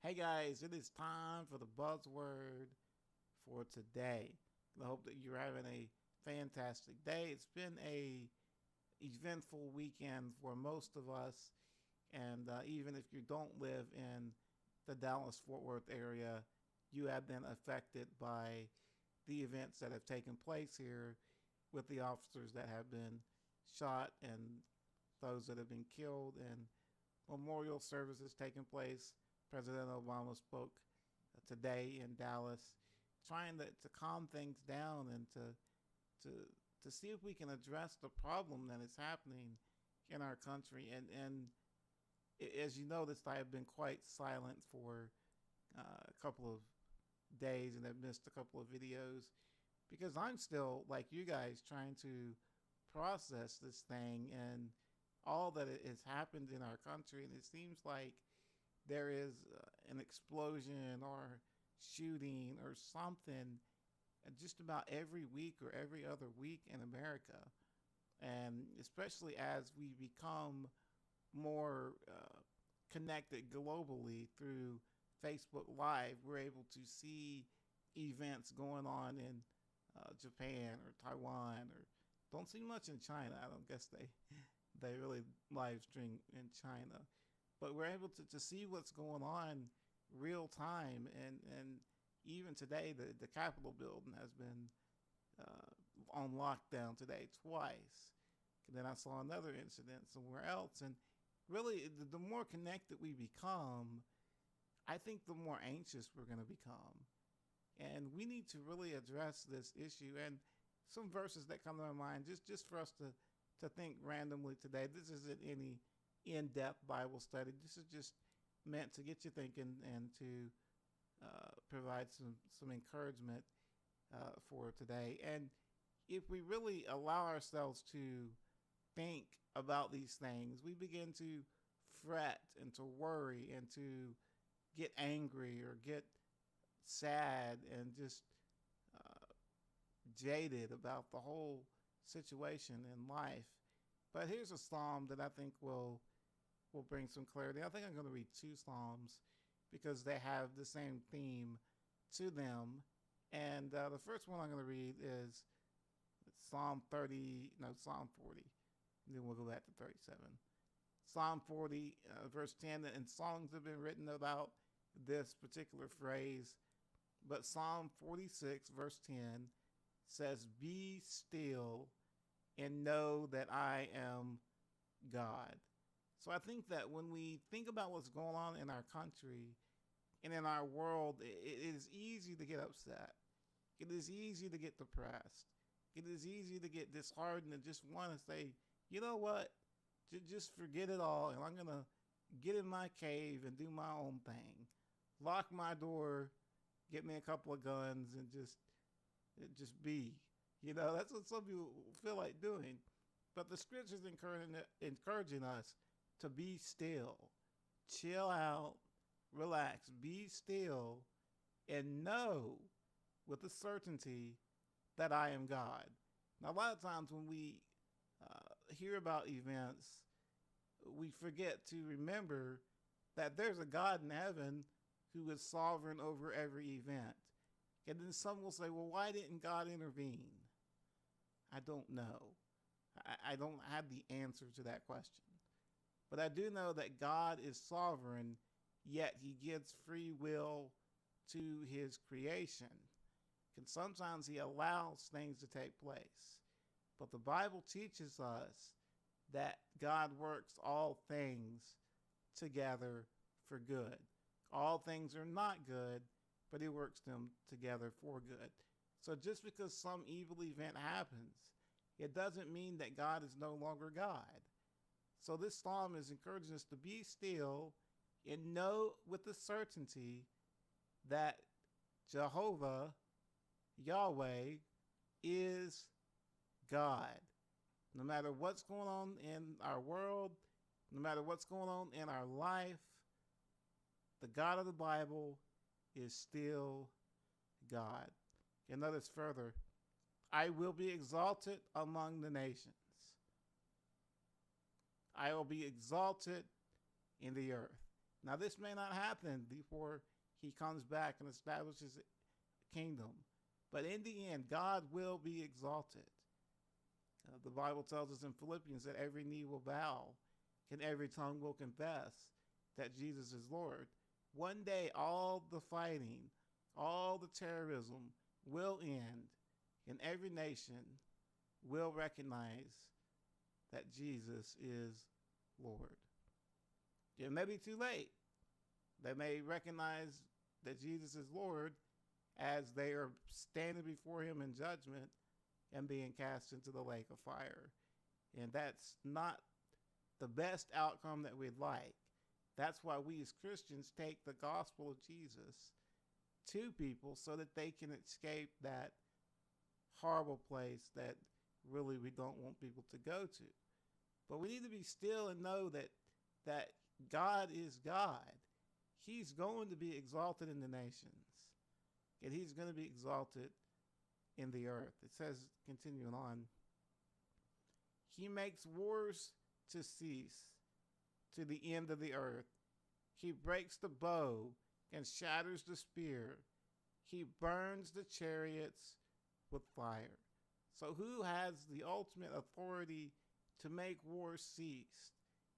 Hey guys, it is time for the buzzword for today. I hope that you're having a fantastic day. It's been a eventful weekend for most of us, and even if you don't live in the Dallas-Fort Worth area, you have been affected by the events that have taken place here with the officers that have been shot and those that have been killed, and memorial services taking place. President Obama spoke today in Dallas, trying to calm things down and to see if we can address the problem that is happening in our country. And as you noticed, I have been quite silent for a couple of days and have missed a couple of videos because I'm still, like you guys, trying to process this thing and all that has happened in our country. And it seems like there is an explosion or shooting or something just about every week or every other week in America. And especially as we become more connected globally through Facebook Live, we're able to see events going on in Japan or Taiwan, or don't see much in China. I don't guess they really live stream in China, but we're able to see what's going on real time. And even today, the Capitol building has been on lockdown today twice. And then I saw another incident somewhere else. And really, the more connected we become, I think the more anxious we're going to become. And we need to really address this issue. And some verses that come to my mind, just for us to think randomly today. This isn't any in-depth Bible study. This is just meant to get you thinking and to provide some encouragement for today. And if we really allow ourselves to think about these things, we begin to fret and to worry and to get angry or get sad and just jaded about the whole situation in life. But here's a psalm that I think will bring some clarity. I think I'm going to read two psalms because they have the same theme to them. And the first one I'm going to read is Psalm 40. And then we'll go back to 37. Psalm 40, verse 10, and songs have been written about this particular phrase. But Psalm 46, verse 10 says, "Be still and know that I am God." So I think that when we think about what's going on in our country and in our world, it is easy to get upset. It is easy to get depressed. It is easy to get disheartened and just want to say, you know what, just forget it all, and I'm going to get in my cave and do my own thing. Lock my door, get me a couple of guns, and just be. That's what some people feel like doing. But the scripture's encouraging us to be still, chill out, relax, be still, and know with the certainty that I am God. Now, a lot of times when we hear about events, we forget to remember that there's a God in heaven who is sovereign over every event. And then some will say, well, why didn't God intervene? I don't know. I don't have the answer to that question. But I do know that God is sovereign, yet he gives free will to his creation. And sometimes he allows things to take place. But the Bible teaches us that God works all things together for good. All things are not good, but he works them together for good. So just because some evil event happens, it doesn't mean that God is no longer God. So this psalm is encouraging us to be still and know with the certainty that Jehovah, Yahweh, is God. No matter what's going on in our world, no matter what's going on in our life, the God of the Bible is still God. And notice further, I will be exalted among the nations. I will be exalted in the earth. Now, this may not happen before he comes back and establishes a kingdom, but in the end, God will be exalted. The Bible tells us in Philippians that every knee will bow and every tongue will confess that Jesus is Lord. One day, all the fighting, all the terrorism will end, and every nation will recognize that Jesus is Lord. It may be too late. They may recognize that Jesus is Lord as they are standing before him in judgment and being cast into the lake of fire. And that's not the best outcome that we'd like. That's why we as Christians take the gospel of Jesus to people so that they can escape that horrible place that really we don't want people to go to. But we need to be still and know that God is God. He's going to be exalted in the nations, and he's going to be exalted in the earth. It says, continuing on, he makes wars to cease to the end of the earth. He breaks the bow and shatters the spear. He burns the chariots with fire. So who has the ultimate authority to make wars cease?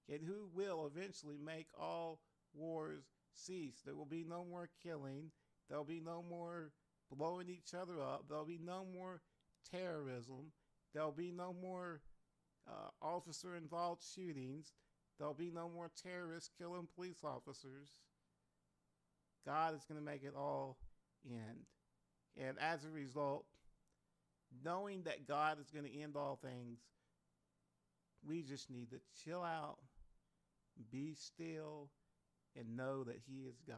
And who will eventually make all wars cease? There will be no more killing. There'll be no more blowing each other up. There'll be no more terrorism. There'll be no more officer-involved shootings. There'll be no more terrorists killing police officers. God is going to make it all end. And as a result, knowing that God is going to end all things, we just need to chill out, be still, and know that he is God.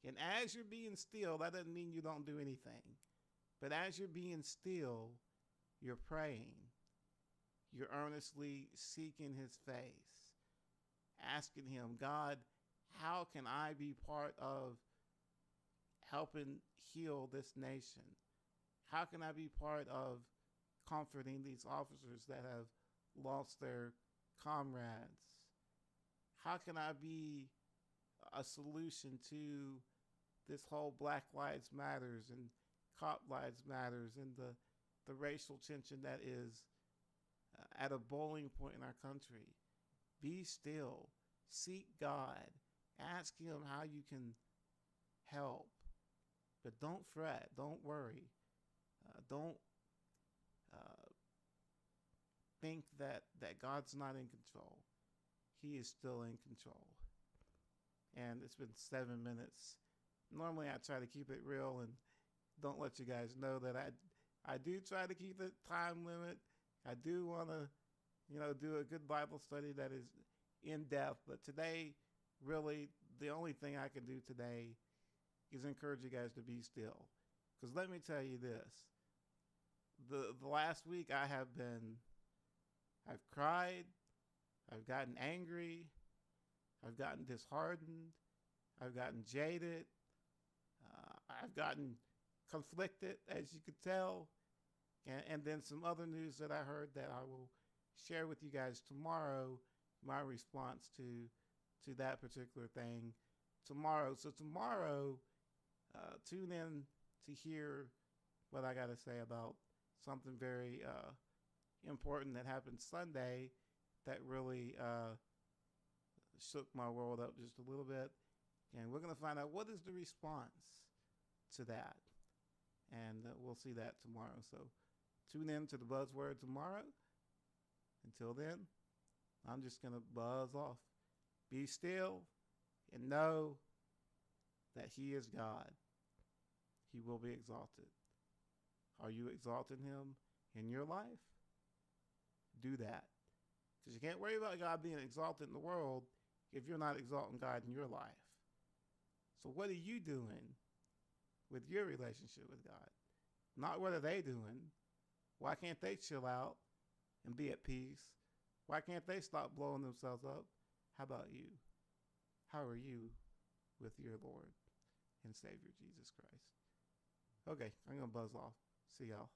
And as you're being still, that doesn't mean you don't do anything. But as you're being still, you're praying. You're earnestly seeking his face, asking him, God, how can I be part of helping heal this nation? How can I be part of comforting these officers that have lost their comrades? How can I be a solution to this whole Black Lives Matters and Cop Lives Matters and the racial tension that is at a boiling point in our country? Be still. Seek God. Ask him how you can help. But don't fret. Don't worry. Don't think that God's not in control. He is still in control. And it's been 7 minutes. Normally I try to keep it real and don't let you guys know that I do try to keep the time limit. I do want to, do a good Bible study that is in depth. But today, really, the only thing I can do today is encourage you guys to be still. Because let me tell you this. The last week I've cried, I've gotten angry, I've gotten disheartened, I've gotten jaded, I've gotten conflicted, as you could tell, and then some other news that I heard that I will share with you guys tomorrow, my response to that particular thing tomorrow. So tomorrow, tune in to hear what I got to say about something very important that happened Sunday that really shook my world up just a little bit. And we're going to find out what is the response to that. And we'll see that tomorrow. So tune in to the buzzword tomorrow. Until then, I'm just going to buzz off. Be still and know that he is God. He will be exalted. Are you exalting him in your life? Do that. Because you can't worry about God being exalted in the world if you're not exalting God in your life. So what are you doing with your relationship with God? Not what are they doing. Why can't they chill out and be at peace? Why can't they stop blowing themselves up? How about you? How are you with your Lord and Savior Jesus Christ? Okay, I'm going to buzz off. See y'all.